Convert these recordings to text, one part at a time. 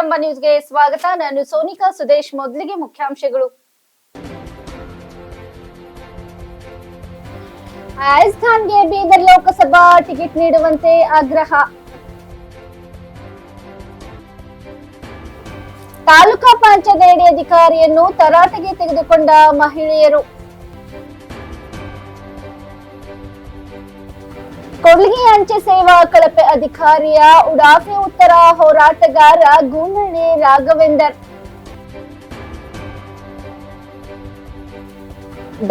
ಕದಂಬ ನ್ಯೂಸ್ಗೆ ಸ್ವಾಗತ. ನಾನು ಸೋನಿಕಾ ಸುದೇಶ್. ಮೊದಲಿಗೆ ಮುಖ್ಯಾಂಶಗಳು. ಆಯಜ್ ಖಾನ್ಗೆ ಬೀದರ್ ಲೋಕಸಭಾ ಟಿಕೆಟ್ ನೀಡುವಂತೆ ಆಗ್ರಹ. ತಾಲೂಕಾ ಪಂಚಾಯತ್ ಅಧಿಕಾರಿಯನ್ನು ತರಾಟೆಗೆ ತೆಗೆದುಕೊಂಡ ಮಹಿಳೆಯರು. ಕೊಡ್ಲಿಗಿ ಅಂಚೆ ಸೇವಾ ಕಳಪೆ ಅಧಿಕಾರಿಯ ಉಡಾಫೆ ಉತ್ತರ ಹೋರಾಟಗಾರ ಗೂನಳ್ಳಿ ರಾಘವೇಂದರ್.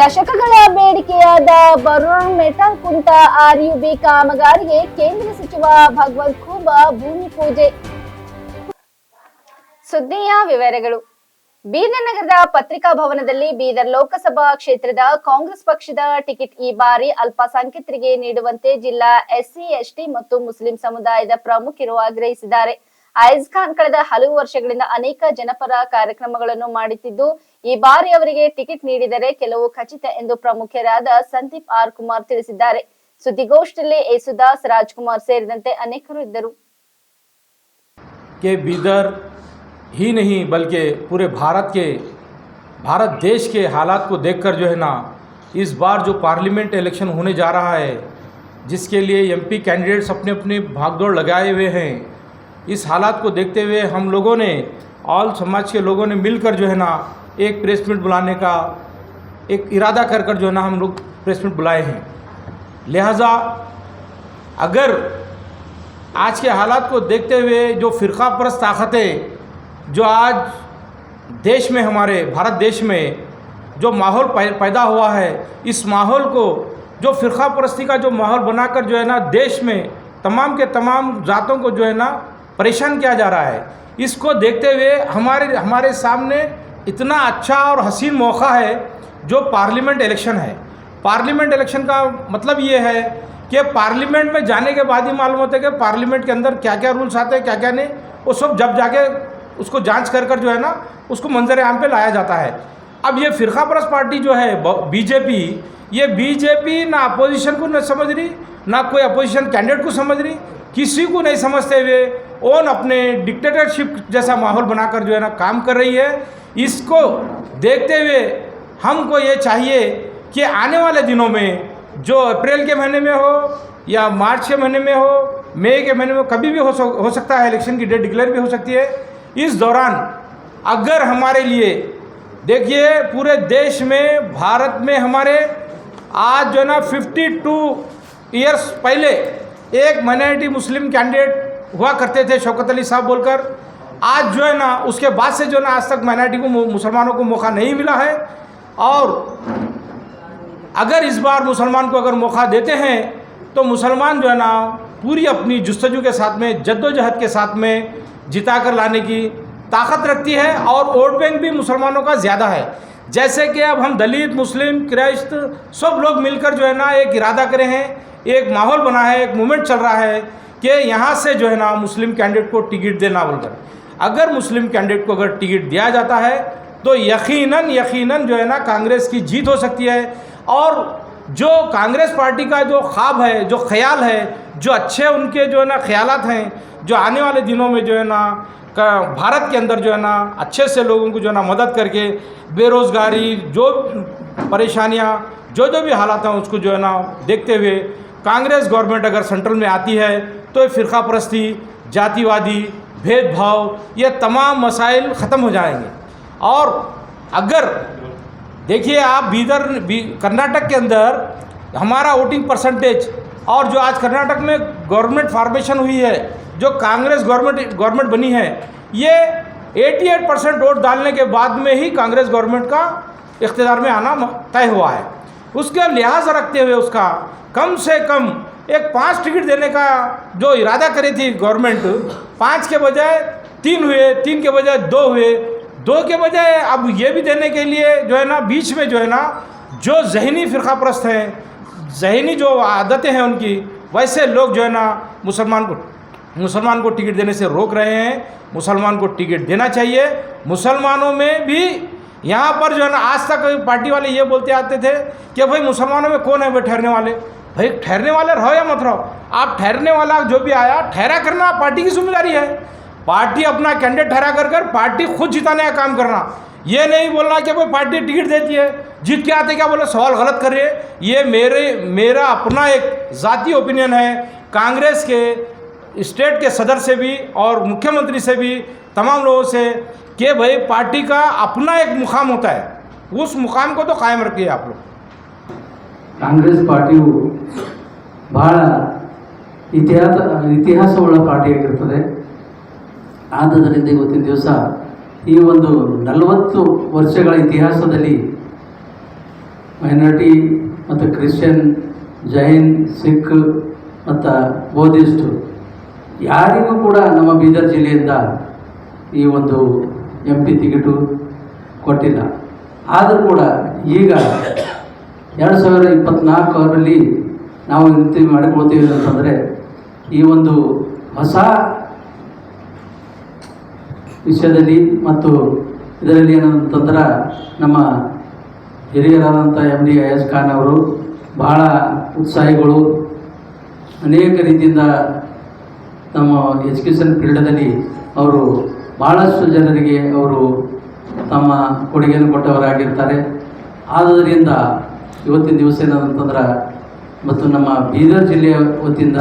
ದಶಕಗಳ ಬೇಡಿಕೆಯಾದ ಬರೂರ್ ಮೆಟಲ್ಕುಂಟ ಆರ್ಯುಬಿ ಕಾಮಗಾರಿಗೆ ಕೇಂದ್ರ ಸಚಿವ ಭಗವಂತ್ ಖೂಬಾ ಭೂಮಿ ಪೂಜೆ. ಸುದ್ದಿಯ ವಿವರಗಳು. ಬೀದರ್ ನಗರದ ಪತ್ರಿಕಾ ಭವನದಲ್ಲಿ ಬೀದರ್ ಲೋಕಸಭಾ ಕ್ಷೇತ್ರದ ಕಾಂಗ್ರೆಸ್ ಪಕ್ಷದ ಟಿಕೆಟ್ ಈ ಬಾರಿ ಅಲ್ಪಸಂಖ್ಯಾತರಿಗೆ ನೀಡುವಂತೆ ಜಿಲ್ಲಾ ಎಸ್ಸಿ ಎಸ್ಟಿ ಮತ್ತು ಮುಸ್ಲಿಂ ಸಮುದಾಯದ ಪ್ರಮುಖರು ಆಗ್ರಹಿಸಿದ್ದಾರೆ. ಆಯಜ್ ಖಾನ್ ಕಳೆದ ಹಲವು ವರ್ಷಗಳಿಂದ ಅನೇಕ ಜನಪರ ಕಾರ್ಯಕ್ರಮಗಳನ್ನು ಮಾಡುತ್ತಿದ್ದು, ಈ ಬಾರಿ ಅವರಿಗೆ ಟಿಕೆಟ್ ನೀಡಿದರೆ ಕೆಲವು ಖಚಿತ ಎಂದು ಪ್ರಮುಖರಾದ ಸಂದೀಪ್ ಆರ್ ಕುಮಾರ್ ತಿಳಿಸಿದ್ದಾರೆ. ಸುದ್ದಿಗೋಷ್ಠಿಯಲ್ಲಿ ಯೇಸುದಾಸ್, ರಾಜ್ಕುಮಾರ್ ಸೇರಿದಂತೆ ಅನೇಕರು ಇದ್ದರು. ही नहीं बल्कि पूरे भारत देश के हालात को देखकर जो है ना, इस बार जो पार्लियामेंट इलेक्शन होने जा रहा है, जिसके लिए एमपी कैंडिडेट्स अपने अपने भागदौड़ लगाए हुए हैं, इस हालात को देखते हुए हम लोगों ने, ऑल समाज के लोगों ने मिलकर जो है ना एक प्रेस मीट बुलाने का एक इरादा कर जो है ना हम लोग प्रेस मीट बुलाए हैं। लिहाजा अगर आज के हालात को देखते हुए जो फ़िरका परस्त ताकतें जो आज देश में, हमारे भारत देश में जो माहौल पैदा हुआ है, इस माहौल को, जो फ़िरका परस्ती का जो माहौल बनाकर जो है ना देश में तमाम के तमाम ज़ातों को जो है ना परेशान किया जा रहा है, इसको देखते हुए हमारे सामने इतना अच्छा और हसीन मौका है जो पार्लियामेंट इलेक्शन है। पार्लियामेंट इलेक्शन का मतलब ये है कि पार्लियामेंट में जाने के बाद ही मालूम होता है कि पार्लियामेंट के अंदर क्या क्या रूल्स आते हैं, क्या क्या नहीं, वो सब जब जाके उसको जांच कर जो है ना उसको मंजर आम पे लाया जाता है। अब ये फ़िरका परस्त पार्टी जो है बीजेपी, ये बीजेपी ना अपोजिशन को न समझ रही, ना कोई अपोजिशन कैंडिडेट को समझ रही, किसी को नहीं समझते हुए ओन अपने डिक्टेटरशिप जैसा माहौल बनाकर जो है ना काम कर रही है। इसको देखते हुए हमको ये चाहिए कि आने वाले दिनों में, जो अप्रैल के महीने में हो या मार्च के महीने में हो, मई के महीने में, कभी भी हो सकता है, इलेक्शन की डेट डिक्लेयर भी हो सकती है। इस दौरान अगर हमारे लिए, देखिए पूरे देश में, भारत में हमारे आज जो है ना 52 ईयर्स पहले एक माइनॉरिटी मुस्लिम कैंडिडेट हुआ करते थे, शौकत अली साहब बोलकर। आज जो है ना उसके बाद से जो है ना आज तक माइनॉरिटी को, मुसलमानों को मौका नहीं मिला है। और अगर इस बार मुसलमान को अगर मौका देते हैं तो मुसलमान जो है ना पूरी अपनी जुस्तजू के साथ में, जद्दोजहद के साथ में जिता कर लाने की ताकत रखती है। और वोट बैंक भी मुसलमानों का ज़्यादा है। जैसे कि अब हम दलित, मुस्लिम, क्राइस्त सब लोग मिलकर जो है ना एक इरादा करे हैं, एक माहौल बना है, एक मूवमेंट चल रहा है कि यहाँ से जो है ना मुस्लिम कैंडिडेट को टिकट देना बोलकर। अगर मुस्लिम कैंडिडेट को अगर टिकट दिया जाता है तो यकीनन जो है ना कांग्रेस की जीत हो सकती है। और जो कांग्रेस पार्टी का जो ख्वाब है, जो ख्याल है, जो अच्छे उनके जो है ना ख्यालात हैं, जो आने वाले दिनों में जो है ना भारत के अंदर जो है ना अच्छे से लोगों को जो है ना मदद करके, बेरोज़गारी, जो परेशानियां, जो भी हालात हैं, उसको जो है ना देखते हुए कांग्रेस गवर्नमेंट अगर सेंट्रल में आती है तो ये फ़िरका परस्ती, जातिवादी, भेदभाव, ये तमाम मसाइल ख़त्म हो जाएंगे। और अगर देखिए आप कर्नाटक के अंदर हमारा वोटिंग परसेंटेज, और जो आज कर्नाटक में गवर्नमेंट फॉर्मेशन हुई है, जो कांग्रेस गवर्नमेंट बनी है, ये 88% वोट डालने के बाद में ही कांग्रेस गवर्नमेंट का इख्तियार में आना तय हुआ है। उसका लिहाज रखते हुए उसका कम से कम एक 5 टिकट देने का जो इरादा करी थी गवर्नमेंट, 5 के बजाय 3 हुए, 3 के बजाय 2 हुए, 2 के बजाय अब ये भी देने के लिए जो है ना बीच में जो है ना जो जहनी फ़िरका परस्त हैं, जहनी जो आदतें हैं उनकी, वैसे लोग जो है ना मुसलमान को टिकट देने से रोक रहे हैं। मुसलमान को टिकट देना चाहिए। मुसलमानों में भी यहाँ पर जो है ना आज तक पार्टी वाले ये बोलते आते थे कि भाई मुसलमानों में कौन है भाई ठहरने वाले। भाई ठहरने वाले रहो या मत रहो, आप ठहरने वाला जो भी आया ठहरा करना पार्टी की जिम्मेदारी है। पार्टी अपना कैंडिडेट ठहरा कर पार्टी खुद जिताने का काम करना, ये नहीं बोलना कि भाई पार्टी टिकट देती है, जीत के आते क्या बोले सवाल गलत कर रही है। ये मेरा अपना एक ज़ाती ओपिनियन है, कांग्रेस के स्टेट के सदर से भी और मुख्यमंत्री से भी तमाम लोगों से, कि भाई पार्टी का अपना एक मुकाम होता है, उस मुकाम को तो कायम रखिए आप लोग। ಕಾಂಗ್ರೆಸ್ ಪಾರ್ಟಿಯು ಬಹಳ ಇತಿಹಾಸವುಳ್ಳ ಪಾರ್ಟಿಯಾಗಿರ್ತದೆ. ಆದ್ದರಿಂದ ಇವತ್ತಿನ ದಿವಸ ಈ ಒಂದು 40 ವರ್ಷಗಳ ಇತಿಹಾಸದಲ್ಲಿ ಮೈನಾರಿಟಿ ಮತ್ತು ಕ್ರಿಶ್ಚಿಯನ್, ಜೈನ್, ಸಿಖ್ ಮತ್ತು ಬೌದ್ಧಿಸ್ಟ್ ಯಾರಿಗೂ ಕೂಡ ನಮ್ಮ ಬೀದರ್ ಜಿಲ್ಲೆಯಿಂದ ಈ ಒಂದು MP ಟಿಕೆಟು ಕೊಟ್ಟಿಲ್ಲ. ಆದರೂ ಕೂಡ ಈಗ 2024ರಲ್ಲಿ ನಾವು ವಿನಂತಿ ಮಾಡಿಕೊಳ್ತೀವಿ ಅಂತಂದರೆ, ಈ ಒಂದು ಹೊಸ ವಿಷಯದಲ್ಲಿ ಮತ್ತು ಇದರಲ್ಲಿ ಏನಂತಂದ್ರೆ ನಮ್ಮ ಹಿರಿಯರಾದಂಥ MD ಅಯಾಜ್ ಖಾನ್ ಅವರು ಭಾಳ ಉತ್ಸಾಹಿಗಳು, ಅನೇಕ ರೀತಿಯಿಂದ ನಮ್ಮ ಎಜುಕೇಷನ್ ಫೀಲ್ಡದಲ್ಲಿ ಅವರು ಭಾಳಷ್ಟು ಜನರಿಗೆ ಅವರು ತಮ್ಮ ಕೊಡುಗೆಯನ್ನು ಕೊಟ್ಟವರಾಗಿರ್ತಾರೆ. ಆದ್ದರಿಂದ ಇವತ್ತಿನ ದಿವಸ ಏನಂತಂದ್ರೆ ಮತ್ತು ನಮ್ಮ ಬೀದರ್ ಜಿಲ್ಲೆಯ ವತಿಯಿಂದ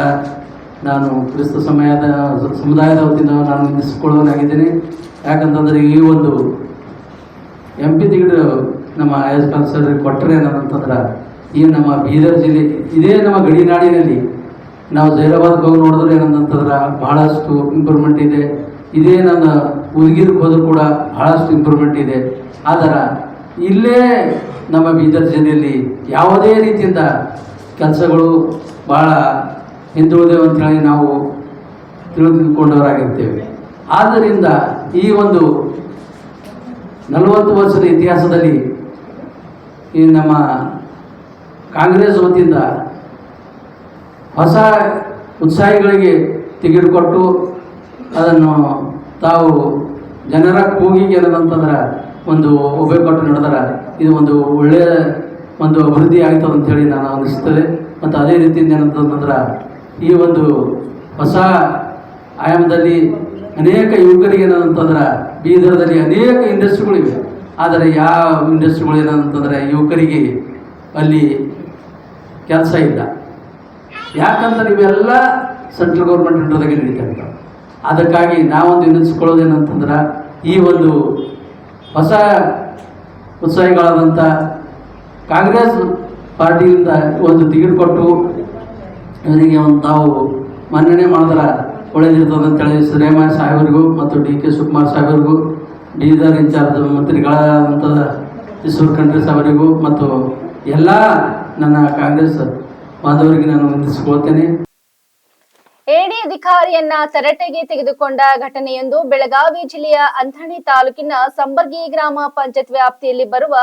ನಾನು ಕ್ರಿಸ್ತ ಸಮುದಾಯದ ವತಿಯಿಂದ ನಾನು ನಿಲ್ಲಿಸಿಕೊಳ್ಳೋನಾಗಿದ್ದೇನೆ. ಯಾಕಂತಂದರೆ ಈ ಒಂದು MP ಟಿಕೆಟ್ ನಮ್ಮ ಅಯಾಜ್ ಖಾನ್ ಸರ್ ಕೊಟ್ಟರೆ ಏನಂತಂದ್ರೆ ಈ ನಮ್ಮ ಬೀದರ್ ಜಿಲ್ಲೆ ಇದೇ ನಮ್ಮ ಗಡಿನಾಡಿನಲ್ಲಿ ನಾವು ಜೈರಾಬಾದ್ಗೆ ಹೋಗಿ ನೋಡಿದ್ರೆ ಏನಂತಂದ್ರೆ ಭಾಳಷ್ಟು ಇಂಪ್ರೂವ್ಮೆಂಟ್ ಇದೆ. ಇದೇ ನನ್ನ ಉದಗಿರ್ಗೆ ಹೋದರೂ ಕೂಡ ಭಾಳಷ್ಟು ಇಂಪ್ರೂವ್ಮೆಂಟ್ ಇದೆ. ಆದರೆ ಇಲ್ಲೇ ನಮ್ಮ ಬೀದರ್ ಜಿಲ್ಲೆಯಲ್ಲಿ ಯಾವುದೇ ರೀತಿಯಿಂದ ಕೆಲಸಗಳು ಭಾಳ ಹಿಂದುಳಿದೆವು ಅಂಥೇಳಿ ನಾವು ತಿಳಿದುಕೊಂಡವರಾಗಿರ್ತೇವೆ. ಆದ್ದರಿಂದ ಈ ಒಂದು 40 ವರ್ಷದ ಇತಿಹಾಸದಲ್ಲಿ ಈ ನಮ್ಮ ಕಾಂಗ್ರೆಸ್ ವತಿಯಿಂದ ಹೊಸ ಉತ್ಸಾಹಿಗಳಿಗೆ ಟಿಕೆಟ್ ಕೊಟ್ಟು ಅದನ್ನು ತಾವು ಜನರ ಕೂಗಿಗೆ ಏನದಂತಂದ್ರೆ ಒಂದು ಒಬ್ಬೆ ಕೊಟ್ಟು ನಡೆದಾರ, ಇದು ಒಂದು ಒಳ್ಳೆಯ ಒಂದು ಅಭಿವೃದ್ಧಿ ಆಗ್ತದೆ ಅಂಥೇಳಿ ನಾನು ಅನಿಸ್ತದೆ. ಮತ್ತು ಅದೇ ರೀತಿಯಿಂದ ಏನಂತಂದ್ರೆ ಈ ಒಂದು ಹೊಸ ಆಯಾಮದಲ್ಲಿ ಅನೇಕ ಯುವಕರಿಗೆ ಏನಂತಂದ್ರೆ ಬೀದರ್ದಲ್ಲಿ ಅನೇಕ ಇಂಡಸ್ಟ್ರಿಗಳಿವೆ. ಆದರೆ ಯಾವ ಇಂಡಸ್ಟ್ರಿಗಳು ಏನಂತಂದರೆ ಯುವಕರಿಗೆ ಅಲ್ಲಿ ಕೆಲಸ ಇಲ್ಲ. ಯಾಕಂದ್ರೆ ಇವೆಲ್ಲ ಸೆಂಟ್ರಲ್ ಗೌರ್ಮೆಂಟ್ ಅಂಡರ್ದಾಗೆ ನಡೀತಾ. ಅದಕ್ಕಾಗಿ ನಾವೊಂದು ವಿನಿಸಿಕೊಳ್ಳೋದೇನಂತಂದ್ರೆ ಈ ಒಂದು ಹೊಸ ಉತ್ಸಾಹಿಗಳಾದಂಥ ಕಾಂಗ್ರೆಸ್ ಪಾರ್ಟಿಯಿಂದ ಒಂದು ಟಿಕೆಟ್ ಕೊಟ್ಟು ಇವರಿಗೆ ಒಂದು ತಾವು ಮನ್ನಣೆ ಮಾಡಿದ್ರೆ ಒಳ್ಳೆಯದಿರ್ತದೆ ಅಂತೇಳಿ ಸಿದ್ದರಾಮಯ್ಯ ಸಾಹೇಬರಿಗೂ ಮತ್ತು DK ಶಿವಕುಮಾರ್ ಸಾಹೇಬರಿಗೂ, ಬೀದರ್ ಇನ್ಚಾರ್ಜ್ ಮಂತ್ರಿಗಳಾದಂಥ ಈಶ್ವರ್ ಖಂಡ್ರೆ ಸಾಹೇಬರಿಗೂ ಮತ್ತು ಎಲ್ಲ ನನ್ನ ಕಾಂಗ್ರೆಸ್ ಬಾಂಧವರಿಗೆ ನಾನು ವಂದಿಸಿಕೊಳ್ತೇನೆ. ಎಡಿ ಅಧಿಕಾರಿಯನ್ನ ತರಟೆಗೆ ತೆಗೆದುಕೊಂಡ ಘಟನೆಯೊಂದು ಬೆಳಗಾವಿ ಜಿಲ್ಲೆಯ ಅಂಥಣಿ ತಾಲೂಕಿನ ಸಂಬರ್ಗಿ ಗ್ರಾಮ ಪಂಚಾಯತ್ ವ್ಯಾಪ್ತಿಯಲ್ಲಿ ಬರುವ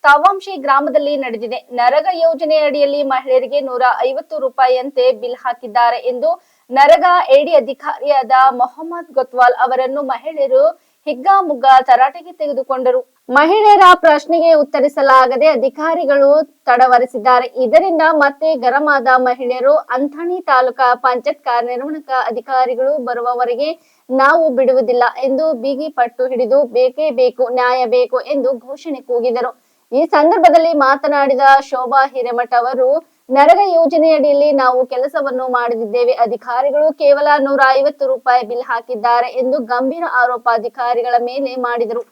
ತಾವಂಶಿ ಗ್ರಾಮದಲ್ಲಿ ನಡೆದಿದೆ. ನರೇಗಾ ಯೋಜನೆ ಅಡಿಯಲ್ಲಿ ಮಹಿಳೆಯರಿಗೆ 150 ರೂಪಾಯಿಯಂತೆ ಬಿಲ್ ಹಾಕಿದ್ದಾರೆ ಎಂದು ನರೇಗಾ ಎಡಿ ಅಧಿಕಾರಿಯಾದ ಮೊಹಮ್ಮದ್ ಗೊತ್ವಾಲ್ ಅವರನ್ನು ಮಹಿಳೆಯರು ಹಿಗ್ಗಾಮುಗ್ಗ ತರಾಟೆಗೆ ತೆಗೆದುಕೊಂಡರು. ಮಹಿಳೆಯರ ಪ್ರಶ್ನೆಗೆ ಉತ್ತರಿಸಲಾಗದೆ ಅಧಿಕಾರಿಗಳು ತಡವರಿಸಿದ್ದಾರೆ. ಇದರಿಂದ ಮತ್ತೆ ಗರಂ ಆದ ಮಹಿಳೆಯರು ಅಂಥಣಿ ತಾಲೂಕಾ ಪಂಚಾಯತ್ ಕಾರ್ಯನಿರ್ವಹಣಾ ಅಧಿಕಾರಿಗಳು ಬರುವವರೆಗೆ ನಾವು ಬಿಡುವುದಿಲ್ಲ ಎಂದು ಬಿಗಿ ಪಟ್ಟು ಹಿಡಿದು ಬೇಕೇ ಬೇಕು, ನ್ಯಾಯ ಬೇಕು ಎಂದು ಘೋಷಣೆ ಕೂಗಿದರು. ಈ ಸಂದರ್ಭದಲ್ಲಿ ಮಾತನಾಡಿದ ಶೋಭಾ ಹಿರೇಮಠ ಅವರು, ನರೇಗಾ ಯೋಜನೆಯಡಿಯಲ್ಲಿ ನಾವು ಕೆಲಸವನ್ನು ಮಾಡದಿದ್ದೇವೆ, ಅಧಿಕಾರಿಗಳು ಕೇವಲ 150 ರೂಪಾಯಿ ಬಿಲ್ ಹಾಕಿದ್ದಾರೆ ಎಂದು ಗಂಭೀರ ಆರೋಪ ಅಧಿಕಾರಿಗಳ ಮೇಲೆ ಮಾಡಿದರು.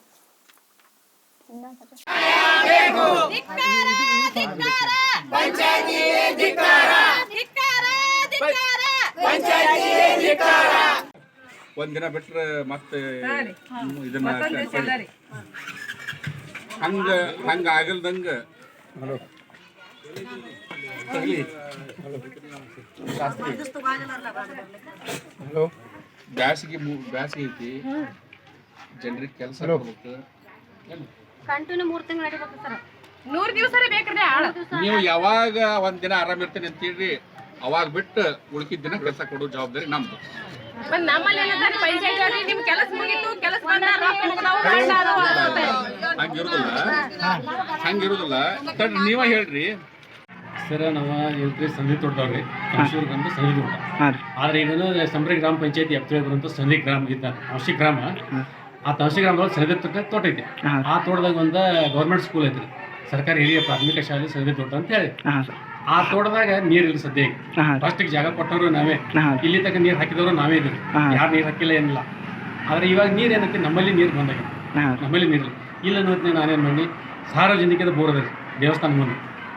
ಒಂದಿನ ಬಿಟ್ರೆ ಮತ್ತೆ ಇದನ್ನ ಹಂಗ ಆಗಲ್ದಂಗ ಬ್ಯಾಸಿಗೆ ಐತಿ, ಜನರಿಗೆ ಕೆಲಸ ಕಂಟಿನ್ಯೂ 3 ತಿಂಗಳು ನಡಿಬೇಕು ಸರ್. 100 ದಿವಸ ಬೇಕ್ರಿ. ನೀವು ಯಾವಾಗ ಒಂದಿನ ಆರಾಮ್ ಇರ್ತೀನಿ ಅಂತೀರಿ ಅವಾಗ ಬಿಟ್ಟು ಉಳ್ಕಿದ ದಿನ ಕೆಲಸ ಕೊಡೋ ಜವಾಬ್ದಾರಿ ನಮ್ದು. ನಮ್ಮಲ್ಲಿ ನಿಮ್ ಕೆಲಸ ಮುಗಿತು, ಕೆಲಸ ಹಂಗಿರುದಿಲ್ಲ. ತಡ್ರಿ ನೀವ ಹೇಳ್ರಿ. ಸರ್ ನಾವು ಎಲ್ರಿ ಸಂಧಿ ತೋಟದವ್ರಿ ಮೈಸೂರು ಬಂದು ಸಂಧಿ ತೋಟ. ಹಾಂ ರೀ. ಆದರೆ ಇದನ್ನು ಸಂಬ್ರಿ ಗ್ರಾಮ ಪಂಚಾಯತಿ ವ್ಯಾಪ್ತಿಯಲ್ಲಿ ಬರುವಂಥ ಸಂಧಿ ಗ್ರಾಮ ಇದ್ದ ಔಷಿ ಗ್ರಾಮ. ಆ ಔಷಿ ಗ್ರಾಮದೊಳಗೆ ಸಂಧಿ ತೋಟ ಐತಿ. ಆ ತೋಟದಾಗ ಒಂದು ಗೌರ್ಮೆಂಟ್ ಸ್ಕೂಲ್ ಐತ್ರಿ, ಸರ್ಕಾರಿ ಹಿರಿಯ ಪ್ರಾಥಮಿಕ ಶಾಲೆ ಸಂಧಿ ತೋಟ ಅಂತ ಹೇಳಿ. ಆ ತೋಟದಾಗ ನೀರಿಲ್ಲ ಸದ್ಯ. ಫಸ್ಟಿಗೆ ಜಾಗ ಕೊಟ್ಟವರು ನಾವೇ, ಇಲ್ಲಿ ತನಕ ನೀರು ಹಾಕಿದವರು ನಾವೇ ಇದ್ರಿ, ಯಾರು ನೀರು ಹಾಕಿಲ್ಲ ಏನಿಲ್ಲ. ಆದರೆ ಇವಾಗ ನೀರು ಏನೈತಿ, ನಮ್ಮಲ್ಲಿ ನೀರು ಬಂದಾಗಿದೆ, ನಮ್ಮಲ್ಲಿ ನೀರಿಲ್ಲ. ಇಲ್ಲ ಅನ್ನೋತ್ನ ನಾನೇನು ಮಾಡಿ ಸಾರ್ವಜನಿಕದ ಬೋರ್ ಅದ ದೇವಸ್ಥಾನ ಮುಂದೆ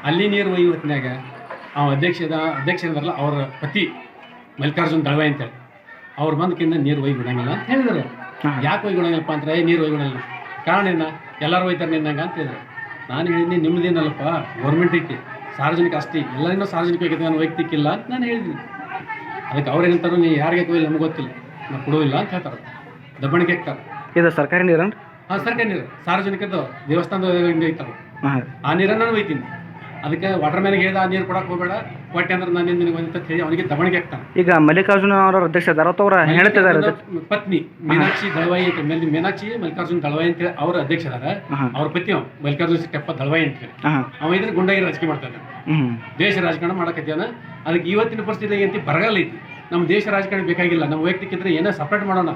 ಅಲ್ಲಿ ನೀರು ಒಯ್ಯಿ ಹೊತ್ತಿನಾಗ ಅಧ್ಯಕ್ಷರಲ್ಲ ಅವ್ರ ಪತಿ ಮಲ್ಲಿಕಾರ್ಜುನ್ ದಳವಾಯಿ ಅಂತೇಳಿ ಅವ್ರು ಬಂದಕ್ಕಿಂತ ನೀರು ಒಯ್ಯಿ ಬಿಡಂಗಿಲ್ಲ ಅಂತ ಹೇಳಿದ್ರು. ಯಾಕೆ ಒಯ್ಯಿ ಬಿಡಂಗಿಲ್ಲಪ್ಪ ಅಂದ್ರೆ ನೀರು ಒಯ್ಯಿ ಬಿಡಂಗಿಲ್ಲ, ಕಾರಣ ಏನ ಎಲ್ಲರೂ ಒಯ್ತಾರೆ ನಿನ್ನಂಗೆ ಅಂತ ಹೇಳಿದ್ರು. ನಾನು ಹೇಳಿದ್ದೀನಿ ನಿಮ್ಮದೇನಲ್ಲಪ್ಪ ಗೌರ್ಮೆಂಟ್ ಐತಿ, ಸಾರ್ವಜನಿಕ ಆಸ್ತಿ, ಎಲ್ಲರಿಗೂ ಸಾರ್ವಜನಿಕ ಆಗೈತೆ, ನಾನು ವೈಯಕ್ತಿಕ್ಕಿಲ್ಲ ಅಂತ ನಾನು ಹೇಳಿದ್ದೀನಿ. ಅದಕ್ಕೆ ಅವ್ರು ಏನಂತಾರೋ ನೀ ಯಾರಿಗೆ ಕೊಯ್ಲಿ ನಮ್ಗೆ ಗೊತ್ತಿಲ್ಲ, ನಾವು ಕೊಡೋದಿಲ್ಲ ಅಂತ ಹೇಳ್ತಾರೆ, ದಬ್ಬಣಿಗೆ ಹಾಕ್ತಾರೆ. ಇದು ಸರ್ಕಾರಿ ನೀರನ್? ಹಾಂ ಸರ್ಕಾರಿ ನೀರು, ಸಾರ್ವಜನಿಕದ್ದು ದೇವಸ್ಥಾನದ ಐತಲ್ಲ ಆ ನೀರನ್ನು ನಾನು ಒಯ್ತೀನಿ. ಅದಕ್ಕೆ ವಾಟರ್ ಮ್ಯಾನಿಗೆ ಹೇಳಿದ ಆ ನೀರು ಕೊಡಕ್ಕೆ ಹೋಗಬೇಡ, ಕೊಟ್ಟೆ ಅಂದ್ರೆ ನಾನು ನಿನಗೆ ಅಂತ ಹೇಳಿ ಅವನಿಗೆ ದಬ್ಬಣಿಗೆ ಹಾಕ್ತಾನೆ. ಈಗ ಮಲ್ಲಿಕಾರ್ಜುನ ಅವರ ಅಧ್ಯಕ್ಷ ಇದ್ದಾರೆ ಅಥವಾ ಅವ್ರ ಹೇಳ್ತಿದ್ದಾರೆ ಪತ್ನಿ ಮೀನಾಕ್ಷಿ ದಳವಾಯಿ ಅಂತ, ಮೀನಾಕ್ಷಿ ಮಲ್ಲಿಕಾರ್ಜುನ್ ದಳವಾಯಿ ಅಂತೇಳಿ ಅವ್ರ ಅಧ್ಯಕ್ಷ ಅದಾರ. ಅವ್ರ ಪತಿ ಅವ ಮಲ್ಲಿಕಾರ್ಜುನ ಸಿಟ್ಟಪ್ಪ ದಳವಾಯಿ ಅಂತೇಳಿ. ಅವ ಇದ್ರೆ ಗುಂಡಾಗಿ ರಾಜಕೀಯ ಮಾಡ್ತಾನೆ, ದೇಶ ರಾಜಕಾರಣ ಮಾಡಕತ್ಯಾನ. ಅದಕ್ಕೆ ಇವತ್ತಿನ ಪರಿಸ್ಥಿತಿ ಏನಂತ ಬರಗಾಲ ಐತಿ, ನಮ್ಮ ದೇಶ ರಾಜಕಾರಣ ಬೇಕಾಗಿಲ್ಲ, ನಮ್ಮ ವೈಯಕ್ತಿಕ ಇದ್ರೆ ಏನೋ ಸಪ್ರೇಟ್ ಮಾಡೋಣ.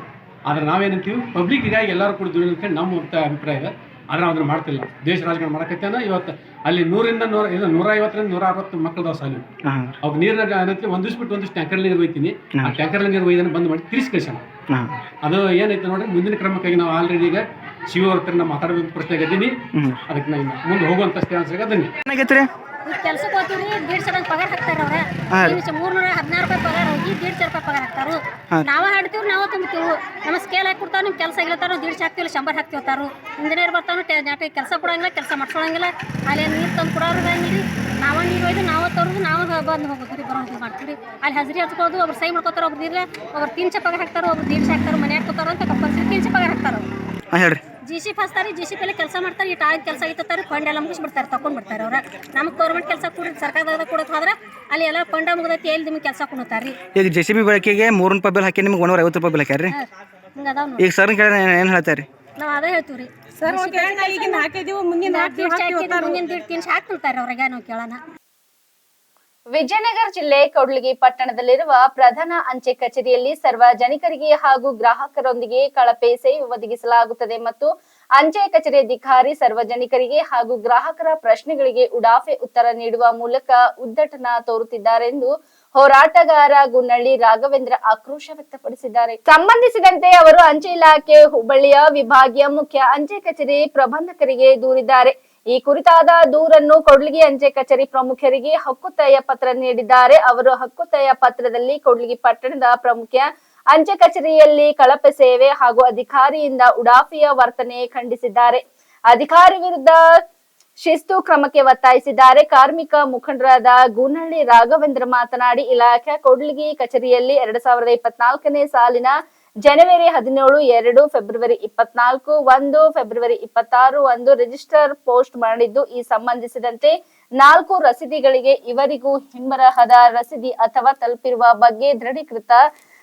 ಆದರೆ ನಾವೇನಂತೀವಿ ಪಬ್ಲಿಕ್ಗಾಗಿ ಎಲ್ಲರೂ ಕೂಡ ದುಡಿಯೋದು ಅಂತೇಳಿ ನಮ್ಮ ಅಭಿಪ್ರಾಯ ಇದೆ. ಆದರೆ ನಾವು ಅದನ್ನು ಮಾಡ್ತಿಲ್ಲ, ದೇಶ ರಾಜಕಾರಣ ಮಾಡಕತ್ತಾನ. ಇವತ್ತು ಅಲ್ಲಿ 150ರಿಂದ 160 ಮಕ್ಕಳದಾವ ಸಾಲಿ, ಅವ್ರು ನೀರಿನ ಏನಂತ ಒಂದಿವ್ಸ ಬಿಟ್ಟು ಒಂದಿಷ್ಟು ಟ್ಯಾಂಕರ್ ನೀರು ಒಯ್ತೀನಿ. ಆ ಟ್ಯಾಂಕರ್ ನೀರು ಒಯ್ದನ್ನು ಬಂದ್ ಮಾಡಿ ತಿರ್ಸಿ ಕಳ್ಸೋಣ. ಅದು ಏನೈತೆ ನೋಡ್ರಿ, ಮುಂದಿನ ಕ್ರಮಕ್ಕಾಗಿ ನಾವು ಆಲ್ರೆಡಿ ಈಗ ಶಿವ ಅವ್ರ ಹತ್ರ ನಾವು ಮಾತಾಡೋದು ಪ್ರಶ್ನೆ ಗದ್ದೀನಿ. ಅದಕ್ಕೆ ನಾವು ಮುಂದೆ ಹೋಗುವಂಥ ಸ್ಟ್ಯಾನ್ಸ್ಗೆ ಅದನ್ನೇ ಕೆಲ್ಸಕ್ಕೆ ಹೋಗ್ತೀವಿ, 150 ಪಗಾರ ಹಾಕ್ತಾರ ಅವ್ರ. 316 ರೂಪಾಯಿ ಪಗಾರ ಹೋಗಿ 150 ರೂಪಾಯಿ ಪಗಾರ ಹಾಕ್ತಾರು. ನಾವ ಹಾಡ್ತೀವಿ, ನಾವ ತುಂಬ್ತೀವಿ. ನಮ್ಮ ಸ್ಕೇಲ್ ಹಾಕಿ ಕೊಡ್ತಾವ, ನಿಮ್ ಕೆಲಸ ಇಲ್ಲತಾರ 150 ಹಾಕ್ತಿವಿ, 100 ಹಾಕ್ತಿರ್ತಾರು. ಇಂಜಿನಿಯರ್ ಬರ್ತಾನು ಕೆಲಸ ಕೊಡಂಗಿಲ್ಲ, ಕೆಲಸ ಮಾಡ್ಕೊಳಂಗಿಲ್ಲ. ಅಲ್ಲಿ ನೀರು ತಂದು ಕೊಡೋರು ನೀರು, ನಾವ ನೀರು ಒಯ್ದು ನಾವ ತರೋದು, ನಾವ ಬಂದು ಹೋಗೋದ್ರಿ, ಬರೋದು ಮಾಡ್ತೀವಿ. ಅಲ್ಲಿ ಹಜರಿ ಹಚ್ಕೊಳ್ಳೋದು, ಒಬ್ರು ಸೈ ಮಾಡ್ಕೋತಾರ, ಒಬ್ರು ಇಲ್ಲ, ಒಬ್ರು 300 ಪಗಾರ ಹಾಕ್ತಾರ, ಒಬ್ರು 150 ಹಾಕ್ತಾರ. ಮನೆ ಹಾಕ್ತಾರ ಅಂತ ಕಂಪಲ್ಸರಿ 300 ಪಗಾರ ಹಾಕ್ತಾರ. ಹೇಳ್ರಿ, GCP ಹಚ್ತಾರೆ, GCP ಕೆಲಸ ಮಾಡ್ತಾರೆ. ಇಟ್ಟು ಆಯ್ತು ಕೆಲಸ ಆಗಿರ್ತಾರೆ, ಫಂಡ್ ಎಲ್ಲ ಮುಗಿಸ್ಬಿಡ್ತಾರೆ, ತಗೊಂಡ್ಬಿಡ್ತಾರೆ ಅವ್ರ. ನಮ್ಗೆ ಗೌರ್ಮೆಂಟ್ ಕೆಲಸ ಕೊಡಿ, ಸರ್ಕಾರದಾಗ ಕೊಡೋಕೆ ಹೋದ್ರೆ ಅಲ್ಲಿ ಎಲ್ಲ ಫಂಡ ಮುಗ್ದೈತಿ, ಎಲ್ಲಿ ನಿಮ್ಗೆ ಕೆಲಸ ಕೊಡ್ತಾರೆ. ಈಗ JCB ಬಳಕೆಗೆ 300 ರೂಪಾಯಿ ಬಿಲ್ ಹಾಕಿ ನಿಮ್ಗೆ 150 ರೂಪಾಯಿ ಬಿಲ್ ಹಾಕ್ಯಾರ. ಹಿಂಗೆ ಅದಾವ. ಈಗ ಸರ್ ಕೇಳಿ ಏನು ಹೇಳ್ತಾರೆ? ನಾವು ಅದೇ ಹೇಳ್ತೀವಿ ರೀ ಸರ್, ಈಗಿನ ಹಾಕಿದೀವಿ, ಮುಂದಿನ ಹಾಕ್ತಿರ್ತಾರೆ ಅವ್ರಿಗೆ, ನಾವು ಕೇಳೋಣ. ವಿಜಯನಗರ ಜಿಲ್ಲೆ ಕೌಡ್ಲಿಗಿ ಪಟ್ಟಣದಲ್ಲಿರುವ ಪ್ರಧಾನ ಅಂಚೆ ಕಚೇರಿಯಲ್ಲಿ ಸಾರ್ವಜನಿಕರಿಗೆ ಹಾಗೂ ಗ್ರಾಹಕರೊಂದಿಗೆ ಕಳಪೆ ಸೇವೆ ಒದಗಿಸಲಾಗುತ್ತದೆ ಮತ್ತು ಅಂಚೆ ಕಚೇರಿ ಅಧಿಕಾರಿ ಸಾರ್ವಜನಿಕರಿಗೆ ಹಾಗೂ ಗ್ರಾಹಕರ ಪ್ರಶ್ನೆಗಳಿಗೆ ಉಡಾಫೆ ಉತ್ತರ ನೀಡುವ ಮೂಲಕ ಉದ್ದಟನ ತೋರುತ್ತಿದ್ದಾರೆ ಎಂದು ಹೋರಾಟಗಾರ ಗುನ್ನಳ್ಳಿ ರಾಘವೇಂದ್ರ ಆಕ್ರೋಶ ವ್ಯಕ್ತಪಡಿಸಿದ್ದಾರೆ. ಸಂಬಂಧಿಸಿದಂತೆ ಅವರು ಅಂಚೆ ಇಲಾಖೆ ಹುಬ್ಬಳ್ಳಿಯ ವಿಭಾಗೀಯ ಮುಖ್ಯ ಅಂಚೆ ಕಚೇರಿ ಪ್ರಬಂಧಕರಿಗೆ ದೂರಿದ್ದಾರೆ. ಈ ಕುರಿತಾದ ದೂರನ್ನು ಕೊಡ್ಲಿಗಿ ಅಂಚೆ ಕಚೇರಿ ಪ್ರಮುಖರಿಗೆ ಹಕ್ಕುತ್ತಾಯ ಪತ್ರ ನೀಡಿದ್ದಾರೆ. ಅವರು ಹಕ್ಕುತ್ತಾಯ ಪತ್ರದಲ್ಲಿ ಕೊಡ್ಲಿಗಿ ಪಟ್ಟಣದ ಪ್ರಮುಖ ಅಂಚೆ ಕಚೇರಿಯಲ್ಲಿ ಕಳಪೆ ಸೇವೆ ಹಾಗೂ ಅಧಿಕಾರಿಯಿಂದ ಉಡಾಫೆಯ ವರ್ತನೆ ಖಂಡಿಸಿದ್ದಾರೆ. ಅಧಿಕಾರಿ ವಿರುದ್ಧ ಶಿಸ್ತು ಕ್ರಮಕ್ಕೆ ಒತ್ತಾಯಿಸಿದ್ದಾರೆ. ಕಾರ್ಮಿಕ ಮುಖಂಡರಾದ ಗುನ್ನಳ್ಳಿ ರಾಘವೇಂದ್ರ ಮಾತನಾಡಿ, ಇಲಾಖೆ ಕೊಡ್ಲಿಗಿ ಕಚೇರಿಯಲ್ಲಿ 2024ನೇ ಸಾಲಿನ ಜನವರಿ 17, 2, ಫೆಬ್ರವರಿ 24, 1, ಫೆಬ್ರವರಿ 26, 1 ರಿಜಿಸ್ಟರ್ ಪೋಸ್ಟ್ ಮಾಡಿದ್ದು, ಈ ಸಂಬಂಧಿಸಿದಂತೆ 4 ರಸೀದಿಗಳಿಗೆ ಇವರಿಗೂ ಹಿಂಬರಹದ ರಸೀದಿ ಅಥವಾ ತಲುಪಿರುವ ಬಗ್ಗೆ ದೃಢೀಕೃತ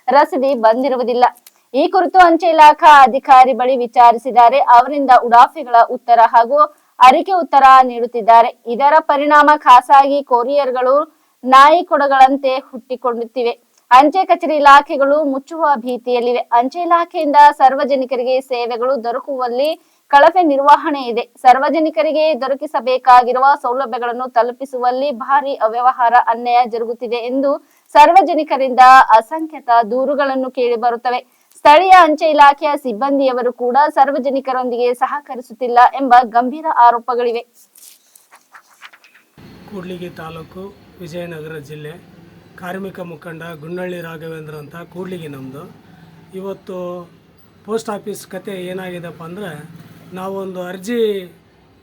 ರಸೀದಿ ಬಂದಿರುವುದಿಲ್ಲ. ಈ ಕುರಿತು ಅಂಚೆ ಇಲಾಖಾ ಅಧಿಕಾರಿ ಬಳಿ ವಿಚಾರಿಸಿದ್ದಾರೆ. ಅವರಿಂದ ಉಡಾಫೆಗಳ ಉತ್ತರ ಹಾಗೂ ಅರಿಕೆ ಉತ್ತರ ನೀಡುತ್ತಿದ್ದಾರೆ. ಇದರ ಪರಿಣಾಮ ಖಾಸಗಿ ಕೊರಿಯರ್ಗಳು ನಾಯಿ ಕೊಡಗಳಂತೆ ಹುಟ್ಟಿಕೊಳ್ಳುತ್ತಿವೆ. ಅಂಚೆ ಕಚೇರಿ ಇಲಾಖೆಗಳು ಮುಚ್ಚುವ ಭೀತಿಯಲ್ಲಿವೆ. ಅಂಚೆ ಇಲಾಖೆಯಿಂದ ಸಾರ್ವಜನಿಕರಿಗೆ ಸೇವೆಗಳು ದೊರಕುವಲ್ಲಿ ಕಳಪೆ ನಿರ್ವಹಣೆ ಇದೆ. ಸಾರ್ವಜನಿಕರಿಗೆ ದೊರಕಿಸಬೇಕಾಗಿರುವ ಸೌಲಭ್ಯಗಳನ್ನು ತಲುಪಿಸುವಲ್ಲಿ ಭಾರಿ ಅವ್ಯವಹಾರ, ಅನ್ಯಾಯ ಜರುಗುತ್ತಿದೆ ಎಂದು ಸಾರ್ವಜನಿಕರಿಂದ ಅಸಂಖ್ಯಾತ ದೂರುಗಳನ್ನು ಕೇಳಿ ಬರುತ್ತವೆ. ಸ್ಥಳೀಯ ಅಂಚೆ ಇಲಾಖೆಯ ಸಿಬ್ಬಂದಿಯವರು ಕೂಡ ಸಾರ್ವಜನಿಕರೊಂದಿಗೆ ಸಹಕರಿಸುತ್ತಿಲ್ಲ ಎಂಬ ಗಂಭೀರ ಆರೋಪಗಳಿವೆ. ಕೂಡ್ಲಿಗಿ ತಾಲೂಕು, ವಿಜಯನಗರ ಜಿಲ್ಲೆ, ಕಾರ್ಮಿಕ ಮುಖಂಡ ಗುನ್ನಳ್ಳಿ ರಾಘವೇಂದ್ರ ಅಂತ ಕೂಡ್ಲಿಗಿ ನಮ್ಮದು. ಇವತ್ತು ಪೋಸ್ಟ್ ಆಫೀಸ್ ಕತೆ ಏನಾಗಿದೆಪ್ಪ ಅಂದರೆ, ನಾವೊಂದು ಅರ್ಜಿ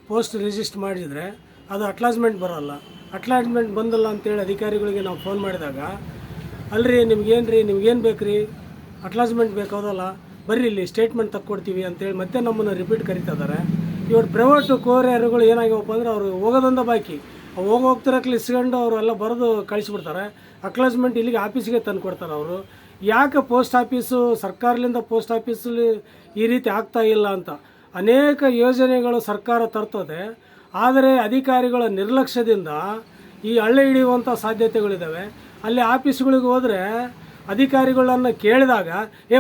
ಪೋಸ್ಟ್ ರಿಜಿಸ್ಟರ್ ಮಾಡಿದರೆ ಅದು ಅಟ್ಲಾಜ್ಮೆಂಟ್ ಬರೋಲ್ಲ. ಅಟ್ಲಾಜ್ಮೆಂಟ್ ಬಂದಿಲ್ಲ ಅಂತೇಳಿ ಅಧಿಕಾರಿಗಳಿಗೆ ನಾವು ಫೋನ್ ಮಾಡಿದಾಗ, ಅಲ್ರಿ ನಿಮ್ಗೇನು ಬೇಕು ರೀ, ಅಟ್ಲಾಜ್ಮೆಂಟ್ ಬೇಕಾದಲ್ಲ, ಬರ್ರಿ ಇಲ್ಲಿ ಸ್ಟೇಟ್ಮೆಂಟ್ ತಕ್ಕೊಡ್ತೀವಿ ಅಂತೇಳಿ ಮತ್ತೆ ನಮ್ಮನ್ನು ರಿಪೀಟ್ ಕರೀತಿದ್ದಾರೆ. ಇವತ್ತು ಪ್ರೈವೇಟು ಕೊರಿಯರ್ಗಳು ಏನಾಗ್ಯವಪ್ಪ ಅಂದರೆ, ಅವರು ಹೋಗೋದೊಂದು ಬಾಕಿ, ಹೋಗ್ತಿರಕ್ಕೆ ಇಸ್ಕೊಂಡು ಅವರೆಲ್ಲ ಬರೆದು ಕಳಿಸ್ಬಿಡ್ತಾರೆ. ಅಕ್ಲಾಜ್ಮೆಂಟ್ ಇಲ್ಲಿಗೆ ಆಫೀಸಿಗೆ ತಂದು ಕೊಡ್ತಾರೆ ಅವರು. ಯಾಕೆ ಪೋಸ್ಟ್ ಆಫೀಸು, ಸರ್ಕಾರದಿಂದ ಪೋಸ್ಟ್ ಆಫೀಸಲ್ಲಿ ಈ ರೀತಿ ಆಗ್ತಾ ಇಲ್ಲ ಅಂತ ಅನೇಕ ಯೋಜನೆಗಳು ಸರ್ಕಾರ ತರ್ತದೆ. ಆದರೆ ಅಧಿಕಾರಿಗಳ ನಿರ್ಲಕ್ಷ್ಯದಿಂದ ಈ ಹಳ್ಳಿ ಹಿಡಿಯುವಂಥ ಸಾಧ್ಯತೆಗಳಿದ್ದಾವೆ. ಅಲ್ಲಿ ಆಫೀಸ್ಗಳಿಗೆ ಹೋದರೆ ಅಧಿಕಾರಿಗಳನ್ನು ಕೇಳಿದಾಗ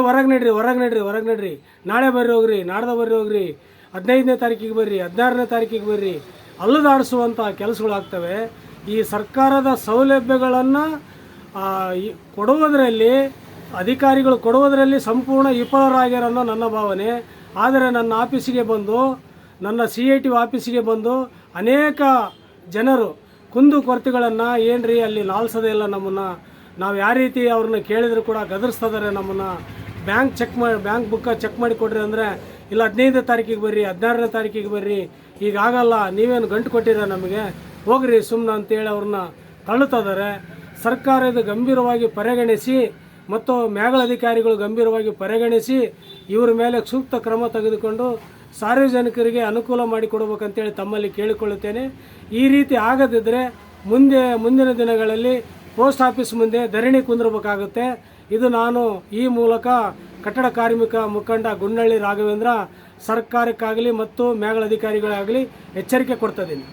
ಹೊರಗೆ ನಡ್ರಿ, ನಾಳೆ ಬರ್ರಿ ಹೋಗ್ರಿ, ನಾಡ್ದ ಬರ್ರಿ ಹೋಗ್ರಿ, 15ನೇ ತಾರೀಕಿಗೆ ಬರ್ರಿ, 16ನೇ ತಾರೀಕಿಗೆ ಬರ್ರಿ, ಅಲ್ಲದಾಡಿಸುವಂಥ ಕೆಲಸಗಳಾಗ್ತವೆ. ಈ ಸರ್ಕಾರದ ಸೌಲಭ್ಯಗಳನ್ನು ಕೊಡುವುದರಲ್ಲಿ ಅಧಿಕಾರಿಗಳು ಕೊಡುವುದರಲ್ಲಿ ಸಂಪೂರ್ಣ ವಿಫಲರಾಗ್ಯಾರನ್ನೋ ನನ್ನ ಭಾವನೆ. ಆದರೆ ನನ್ನ ಆಫೀಸಿಗೆ ಬಂದು, ನನ್ನ CIT ಆಫೀಸಿಗೆ ಬಂದು ಅನೇಕ ಜನರು ಕುಂದು ಕೊರತೆಗಳನ್ನು ಏನ್ರಿ ಅಲ್ಲಿ ನಾಲ್ಸೋದೇ ಇಲ್ಲ ನಮ್ಮನ್ನು, ನಾವು ಯಾವ ರೀತಿ ಅವ್ರನ್ನ ಕೇಳಿದ್ರು ಕೂಡ ಗದರಿಸ್ತಿದ್ದಾರೆ ನಮ್ಮನ್ನು. ಬ್ಯಾಂಕ್ ಬುಕ್ಕ ಚೆಕ್ ಮಾಡಿ ಕೊಡ್ರಿ ಅಂದರೆ ಇಲ್ಲ 15ನೇ ತಾರೀಕಿಗೆ ಬರ್ರಿ, 16ನೇ ತಾರೀಕಿಗೆ ಬರ್ರಿ, ಈಗ ಆಗಲ್ಲ, ನೀವೇನು ಗಂಟು ಕೊಟ್ಟಿರ ನಮಗೆ, ಹೋಗ್ರಿ ಸುಮ್ಮನೆ ಅಂತೇಳಿ ಅವ್ರನ್ನ ತಳ್ಳುತ್ತಿದ್ದಾರೆ. ಸರ್ಕಾರ ಇದು ಗಂಭೀರವಾಗಿ ಪರಿಗಣಿಸಿ ಮತ್ತು ಮೇಲಧಿಕಾರಿಗಳು ಗಂಭೀರವಾಗಿ ಪರಿಗಣಿಸಿ ಇವರ ಮೇಲೆ ಸೂಕ್ತ ಕ್ರಮ ತೆಗೆದುಕೊಂಡು ಸಾರ್ವಜನಿಕರಿಗೆ ಅನುಕೂಲ ಮಾಡಿಕೊಡ್ಬೇಕಂತೇಳಿ ತಮ್ಮಲ್ಲಿ ಕೇಳಿಕೊಳ್ಳುತ್ತೇನೆ. ಈ ರೀತಿ ಆಗದಿದ್ದರೆ ಮುಂದಿನ ದಿನಗಳಲ್ಲಿ ಪೋಸ್ಟ್ ಆಫೀಸ್ ಮುಂದೆ ಧರಣಿ ಕುಂದಿರಬೇಕಾಗುತ್ತೆ. ಇದು ನಾನು ಈ ಮೂಲಕ ಕಟ್ಟಡ ಕಾರ್ಮಿಕ ಮುಖಂಡ ಗುಂಡಳ್ಳಿ ರಾಘವೇಂದ್ರ ಸರ್ಕಾರಕ್ಕಾಗಲಿ ಮತ್ತು ಮೇಲಧಿಕಾರಿಗಳಾಗಲಿ ಎಚ್ಚರಿಕೆ ಕೊಡ್ತಿದ್ದೀನಿ.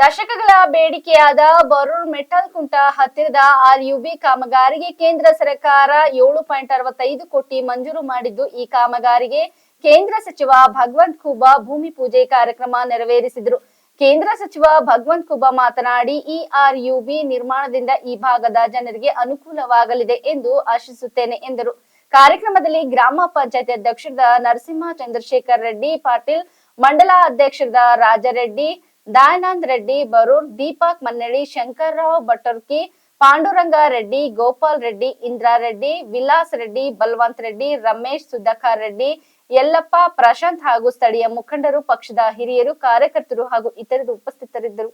ದಶಕಗಳ ಬೇಡಿಕೆಯಾದ ಬರೂರ್ ಮೆಟಲ್ ಕುಂಟ ಹತ್ತಿರದ RUB ಕಾಮಗಾರಿಗೆ ಕೇಂದ್ರ ಸರ್ಕಾರ 7.65 ಕೋಟಿ ಮಂಜೂರು ಮಾಡಿದ್ದು, ಈ ಕಾಮಗಾರಿಗೆ ಕೇಂದ್ರ ಸಚಿವ ಭಗವಂತ್ ಖೂಬಾ ಭೂಮಿ ಪೂಜೆ ಕಾರ್ಯಕ್ರಮ ನೆರವೇರಿಸಿದರು. ಕೇಂದ್ರ ಸಚಿವ ಭಗವಂತ್ ಖೂಬಾ ಮಾತನಾಡಿ, ಈ RUB ನಿರ್ಮಾಣದಿಂದ ಈ ಭಾಗದ ಜನರಿಗೆ ಅನುಕೂಲವಾಗಲಿದೆ ಎಂದು ಆಶಿಸುತ್ತೇನೆ ಎಂದರು. ಕಾರ್ಯಕ್ರಮದಲ್ಲಿ ಗ್ರಾಮ ಪಂಚಾಯತ್ ಅಧ್ಯಕ್ಷರಾದ ನರಸಿಂಹ ಚಂದ್ರಶೇಖರ್ ರೆಡ್ಡಿ ಪಾಟೀಲ್, ಮಂಡಲ ಅಧ್ಯಕ್ಷರಾದ ರಾಜರೆಡ್ಡಿ, ದಯಾನಂದ್ ರೆಡ್ಡಿ ಬರೂರ್, ದೀಪಕ್ ಮನ್ನಳ್ಳಿ, ಶಂಕರ್ರಾವ್ ಬಟರ್ಕಿ, ಪಾಂಡುರಂಗ ರೆಡ್ಡಿ, ಗೋಪಾಲ್ ರೆಡ್ಡಿ, ಇಂದ್ರಾ ರೆಡ್ಡಿ, ವಿಲಾಸ್ ರೆಡ್ಡಿ, ಬಲವಂತ್ ರೆಡ್ಡಿ, ರಮೇಶ್, ಸುಧಾಕರ್ ರೆಡ್ಡಿ, ಯಲ್ಲಪ್ಪ, ಪ್ರಶಾಂತ್ ಹಾಗೂ ಸ್ಥಳೀಯ ಮುಖಂಡರು, ಪಕ್ಷದ ಹಿರಿಯರು, ಕಾರ್ಯಕರ್ತರು ಹಾಗೂ ಇತರರು ಉಪಸ್ಥಿತರಿದ್ದರು.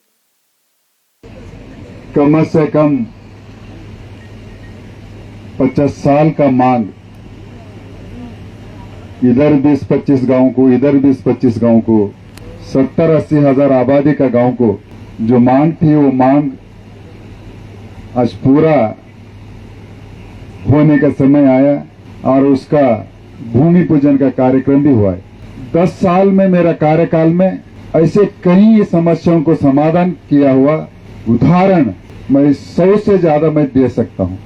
कम से कम 50 साल का मांग, इधर 20-25 गांव को, इधर 20-25 गांव को, 70-80 हजार आबादी का गांव को जो मांग थी, वो मांग आज पूरा होने का समय आया और उसका भूमि पूजन का कार्यक्रम भी हुआ है. 10 साल में मेरा कार्यकाल में ऐसे कई समस्याओं को समाधान किया हुआ उदाहरण मैं 100 से ज्यादा मैं दे सकता हूं.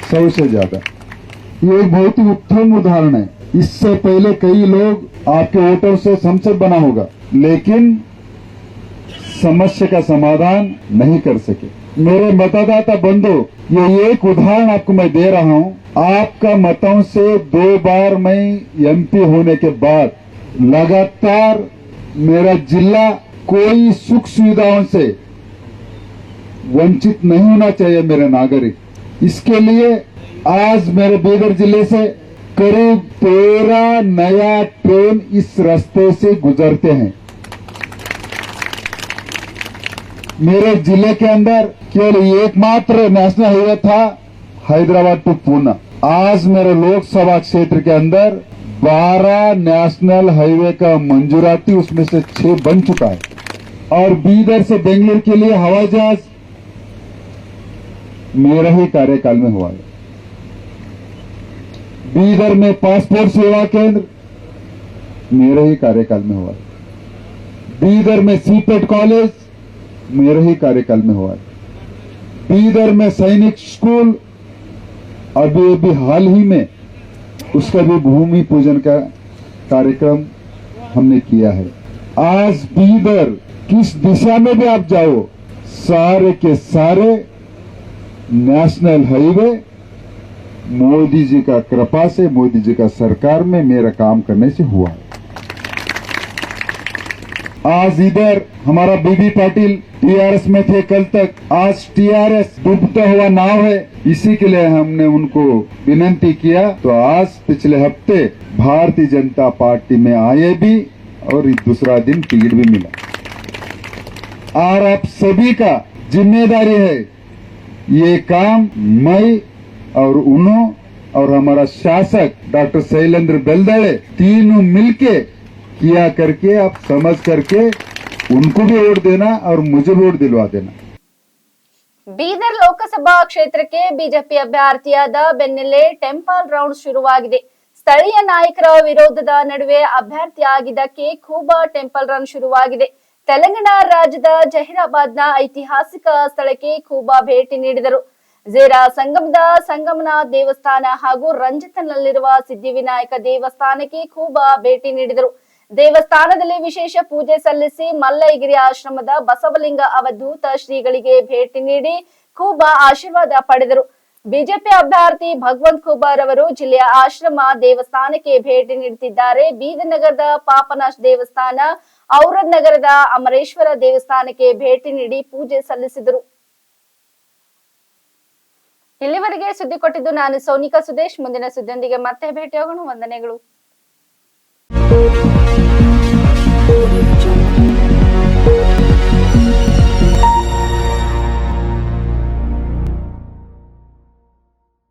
100 से ज्यादा. ये एक बहुत ही उत्तम उदाहरण है. इससे पहले कई लोग आपके वोटों से संसद बना होगा, लेकिन समस्या का समाधान नहीं कर सके. मेरे मतदाता बंधु, ये एक उदाहरण आपको मैं दे रहा हूं. आपका मतों से 2 बार मैं MP होने के बाद लगातार मेरा जिला कोई सुख सुविधाओं से वंचित नहीं होना चाहिए मेरे नागरिक. इसके लिए आज मेरे बीदर जिले से करीब 13 नया ट्रेन इस रास्ते से गुजरते हैं. मेरे जिले के अंदर केवल एकमात्र नेशनल हाईवे था हैदराबाद टू पूना. आज मेरे लोकसभा क्षेत्र के अंदर 12 नेशनल हाईवे का मंजूराती, उसमें से 6 बन चुका है. और बीदर से बेंगलुरु के लिए हवाई जहाज मेरा ही कार्यकाल में हुआ है. बीदर में पासपोर्ट सेवा केंद्र मेरे ही कार्यकाल में हुआ है. बीदर में सीपेट कॉलेज मेरे ही कार्यकाल में हुआ है. बीदर में सैनिक स्कूल अभी हाल ही में उसका भी भूमि पूजन का कार्यक्रम हमने किया है. आज बीदर किस दिशा में भी आप जाओ, सारे के सारे नेशनल हाईवे मोदी जी का कृपा से, मोदी जी का सरकार में मेरा काम करने से हुआ है. आज इधर हमारा बीबी पाटिल TRS में थे कल तक. आज TRS डूबता हुआ नाव है. इसी के लिए हमने उनको विनती किया. तो आज पिछले हफ्ते भारतीय जनता पार्टी में आए भी और दूसरा दिन टिकट भी मिला. और आप सभी का जिम्मेदारी है ये काम मैं और उन्हों और हमारा शासक डॉक्टर शैलेंद्र बेलदड़े तीनों मिलके किया करके आप समझ करके उनको भी वोट देना और मुझे वोट दिलवा देना. ಬೀದರ್ ಲೋಕಸಭಾ ಕ್ಷೇತ್ರಕ್ಕೆ ಬಿಜೆಪಿ ಅಭ್ಯರ್ಥಿಯಾದ ಬೆನ್ನಲ್ಲೇ ಟೆಂಪಲ್ ರೌಂಡ್ ಶುರುವಾಗಿದೆ. ಸ್ಥಳೀಯ ನಾಯಕರ ವಿರೋಧದ ನಡುವೆ ಅಭ್ಯರ್ಥಿಯಾಗಿದ್ದಕ್ಕೆ ಖೂಬಾ ಟೆಂಪಲ್ ರನ್ ಶುರುವಾಗಿದೆ. ತೆಲಂಗಾಣ ರಾಜ್ಯದ ಜಹೀರಾಬಾದ್ನ ಐತಿಹಾಸಿಕ ಸ್ಥಳಕ್ಕೆ ಖೂಬಾ ಭೇಟಿ ನೀಡಿದರು. ಝೇರಾ ಸಂಗಮದ ಸಂಗಮನಾಥ್ ದೇವಸ್ಥಾನ ಹಾಗೂ ರಂಜಿತ್ನಲ್ಲಿರುವ ಸಿದ್ಧಿವಿನಾಯಕ ದೇವಸ್ಥಾನಕ್ಕೆ ಖೂಬಾ ಭೇಟಿ ನೀಡಿದರು. ದೇವಸ್ಥಾನದಲ್ಲಿ ವಿಶೇಷ ಪೂಜೆ ಸಲ್ಲಿಸಿ ಮಲ್ಲಯ್ಯಗಿರಿ ಆಶ್ರಮದ ಬಸವಲಿಂಗ ಅವಧೂತ ಶ್ರೀಗಳಿಗೆ ಭೇಟಿ ನೀಡಿ ಖೂಬಾ ಆಶೀರ್ವಾದ ಪಡೆದರು. ಬಿಜೆಪಿ ಅಭ್ಯರ್ಥಿ ಭಗವಂತ್ ಖೂಬಾರ್ ಅವರು ಜಿಲ್ಲೆಯ ಆಶ್ರಮ ದೇವಸ್ಥಾನಕ್ಕೆ ಭೇಟಿ ನೀಡುತ್ತಿದ್ದಾರೆ. ಬೀದರ್ ನಗರದ ಪಾಪನಾಶ್ ದೇವಸ್ಥಾನ, ಔರದ್ ನಗರದ ಅಮರೇಶ್ವರ ದೇವಸ್ಥಾನಕ್ಕೆ ಭೇಟಿ ನೀಡಿ ಪೂಜೆ ಸಲ್ಲಿಸಿದರು. ಇಲ್ಲಿವರೆಗೆ ಸುದ್ದಿ ಕೊಟ್ಟಿದ್ದು ನಾನು ಸೋನಿಕಾ ಸುದೇಶ್. ಮುಂದಿನ ಸುದ್ದಿಯೊಂದಿಗೆ ಮತ್ತೆ ಭೇಟಿಯಾಗೋಣ. ವಂದನೆಗಳು.